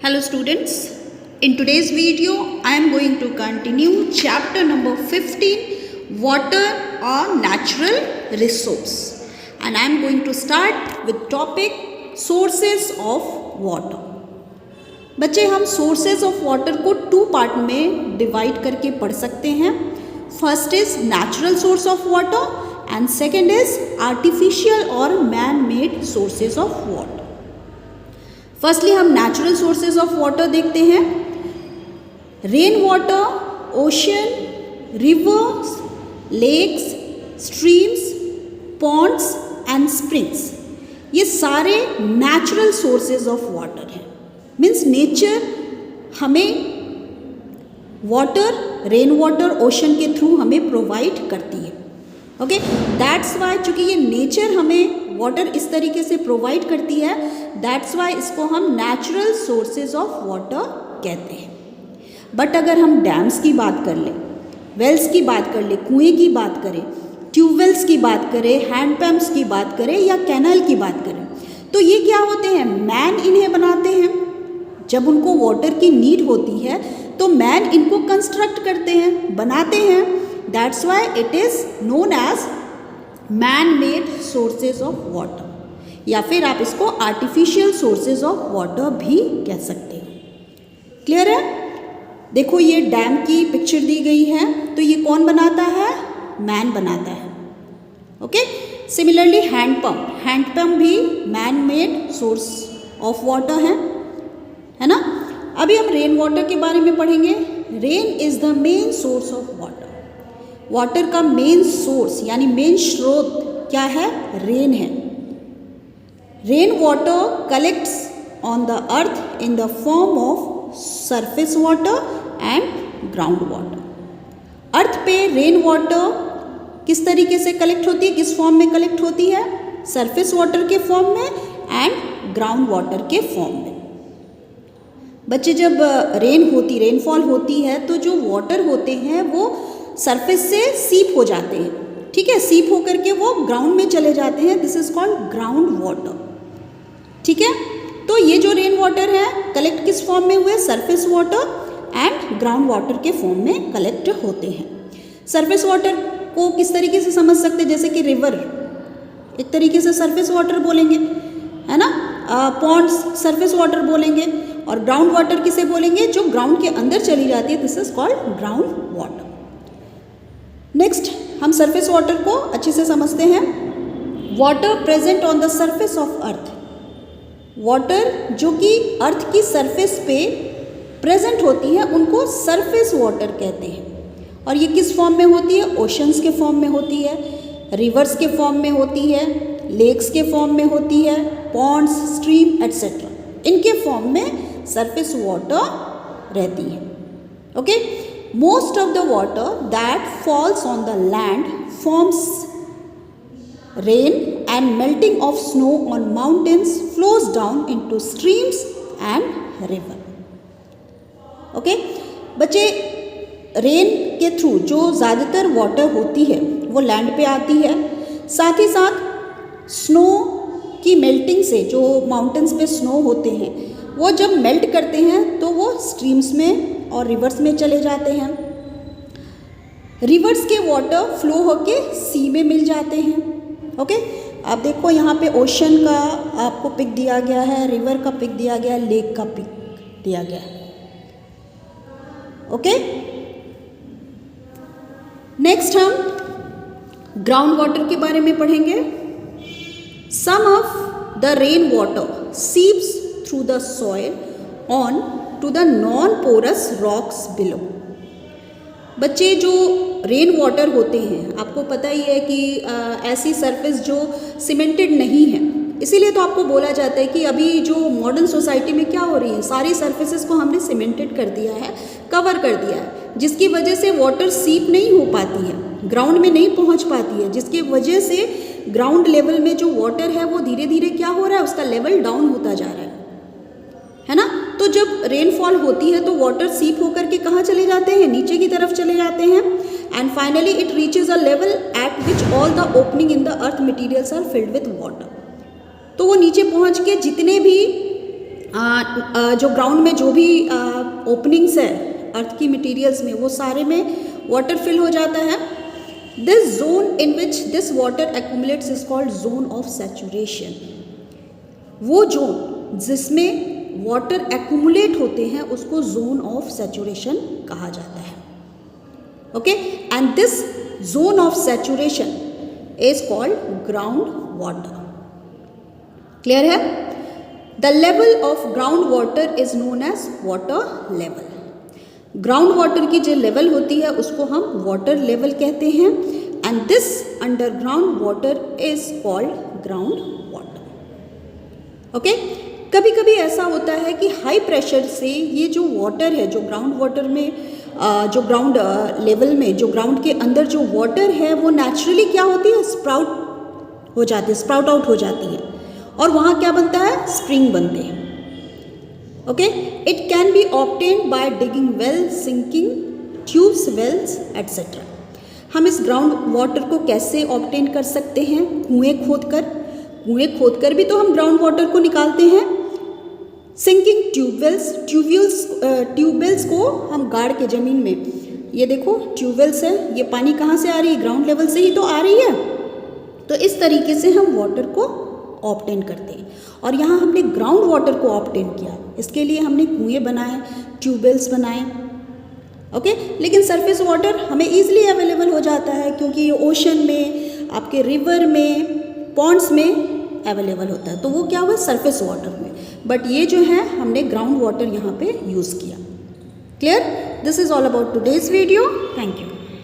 Hello students, in today's video I am going to continue chapter number 15, water or natural resource, and I am going to start with topic sources of water. बच्चे हम sources of water को 2 part में divide करके पढ़ सकते हैं. First is natural source of water and second is artificial or man-made sources of water. Firstly हम natural sources of water देखते हैं. Rain water, ocean, rivers, lakes, streams, ponds and springs, ये सारे नेचुरल सोर्सेज ऑफ वाटर हैं. Means nature हमें water, rain water, ocean के through हमें provide करती है. ओके, दैट्स वाई चूँकि ये नेचर हमें वाटर इस तरीके से प्रोवाइड करती है, दैट्स वाई इसको हम नेचुरल सोर्सेज ऑफ वाटर कहते हैं. बट अगर हम डैम्स की बात कर लें, वेल्स की बात कर लें, कुएं की बात करें, ट्यूबवेल्स की बात करें, हैंडपम्प्स की बात करें या कैनाल की बात करें, तो ये क्या होते हैं? मैन इन्हें बनाते हैं. जब उनको वाटर की नीड होती है तो मैन इनको कंस्ट्रक्ट करते हैं, बनाते हैं. That's why it is known as man made sources of water, या फिर आप इसको आर्टिफिशियल सोर्सेज ऑफ वाटर भी कह सकते हैं. क्लियर है? देखो ये डैम की पिक्चर दी गई है, तो ये कौन बनाता है? मैन बनाता है. ओके, सिमिलरली हैंडपम्प भी man made source of water है ना. अभी हम रेन वाटर के बारे में पढ़ेंगे. Rain is the main source of water. Water का मेन सोर्स यानी मेन स्रोत क्या है? रेन है. Rain water collects on the earth in the form of surface water and ground water. Earth पे रेन वाटर किस तरीके से कलेक्ट होती है, किस फॉर्म में कलेक्ट होती है? सरफेस वाटर के फॉर्म में एंड ग्राउंड वाटर के फॉर्म में. बच्चे जब रेनफॉल होती है तो जो वाटर होते हैं वो सरफेस से सीप हो जाते हैं. ठीक है, सीप होकर के वो ग्राउंड में चले जाते हैं. This is called ground water. ठीक है, तो ये जो रेन वाटर है कलेक्ट किस फॉर्म में हुए? Surface water and ground water के फॉर्म में कलेक्ट होते हैं. सरफेस वाटर को किस तरीके से समझ सकते हैं? जैसे कि रिवर एक तरीके से सरफेस वाटर बोलेंगे, है ना. पॉन्ड्स सरफेस वाटर बोलेंगे, और ग्राउंड वाटर किसे बोलेंगे? जो ग्राउंड के अंदर चली जाती है. This is called ground water. Next हम सरफेस वाटर को अच्छे से समझते हैं. Water present on the surface of earth. Water जो कि अर्थ की सरफेस पे प्रेजेंट होती है उनको सरफेस वाटर कहते हैं. और ये किस फॉर्म में होती है? ओशंस के फॉर्म में होती है, रिवर्स के फॉर्म में होती है, लेक्स के फॉर्म में होती है, पॉन्ड्स, स्ट्रीम एट्सेट्रा, इनके फॉर्म में सरफेस वाटर रहती है. Okay, most of the water that falls on the land forms rain, and melting of snow on mountains flows down into streams and river. Okay, बच्चे rain के through जो ज़्यादातर water होती है वो लैंड पे आती है. साथ ही साथ स्नो की मेल्टिंग से जो माउंटेन्स पे स्नो होते हैं वो जब मेल्ट करते हैं तो वो स्ट्रीम्स में और रिवर्स में चले जाते हैं. रिवर्स के वाटर फ्लो होके सी में मिल जाते हैं. ओके, अब देखो यहाँ पे ओशन का आपको पिक दिया गया है, रिवर का पिक दिया गया है, लेक का पिक दिया गया है. ओके, नेक्स्ट हम ग्राउंड वाटर के बारे में पढ़ेंगे. Some of the rain water seeps through the soil on to the non porous rocks below. बच्चे जो रेन वाटर होते हैं आपको पता ही है कि ऐसी सरफेस जो सीमेंटेड नहीं है, इसीलिए तो आपको बोला जाता है कि अभी जो मॉडर्न सोसाइटी में क्या हो रही है, सारी सरफेसेस को हमने सीमेंटेड कर दिया है, कवर कर दिया है, जिसकी वजह से वाटर सीप नहीं हो पाती है, ग्राउंड में नहीं पहुंच पाती है, जिसकी वजह से ग्राउंड लेवल में जो वाटर है वो धीरे धीरे क्या हो रहा है, उसका लेवल डाउन होता जा रहा है ना. तो जब रेनफॉल होती है तो वाटर सीप होकर के कहाँ चले जाते हैं? नीचे की तरफ चले जाते हैं. And finally it reaches a level at which all the opening in the earth materials are filled with water. तो वो नीचे पहुँच के जितने भी जो ग्राउंड में जो भी ओपनिंग्स है अर्थ की मटेरियल्स में, वो सारे में वाटर फिल हो जाता है. This zone in which this water accumulates is called zone of saturation. वो जोन जिसमें वाटर एक्यूमुलेट होते हैं उसको जोन ऑफ सैचुरेशन कहा जाता है. Okay, and this zone of saturation is called ground water. Clear है? The level of ground water is known as water level. Ground water की जो लेवल होती है उसको हम वाटर लेवल कहते हैं. And this underground water is called ground water. Okay, कभी कभी ऐसा होता है कि हाई प्रेशर से ये जो वाटर है, जो ग्राउंड वाटर में जो ग्राउंड लेवल में, जो ग्राउंड के अंदर जो वाटर है वो नेचुरली क्या होती है, स्प्राउट हो जाती है, स्प्राउट आउट हो जाती है, और वहाँ क्या बनता है, स्प्रिंग बनते हैं. Okay, it can be obtained by digging wells, sinking tubes, wells etcetera. हम इस ग्राउंड वाटर को कैसे ऑब्टेन कर सकते हैं? कुएं खोदकर भी तो हम ग्राउंड वाटर को निकालते हैं. सिंकिंग ट्यूबवेल्स को हम गाड़ के ज़मीन में, ये देखो ट्यूबवेल्स है, ये पानी कहाँ से आ रही है, ग्राउंड लेवल से ही तो आ रही है. तो इस तरीके से हम वाटर को ऑब्टेन करते हैं. और यहाँ हमने ग्राउंड वाटर को ऑब्टेन किया, इसके लिए हमने कुएं बनाए, ट्यूबवेल्स बनाए. ओके, लेकिन सरफेस वाटर हमें ईजिली अवेलेबल हो जाता है क्योंकि ये ओशन में, आपके रिवर में, पॉन्ड्स में अवेलेबल होता है. तो वो क्या हुआ, सरफेस वाटर में. बट ये जो है हमने ग्राउंड वाटर यहाँ पे यूज़ किया. Clear? This is all about today's video. Thank you.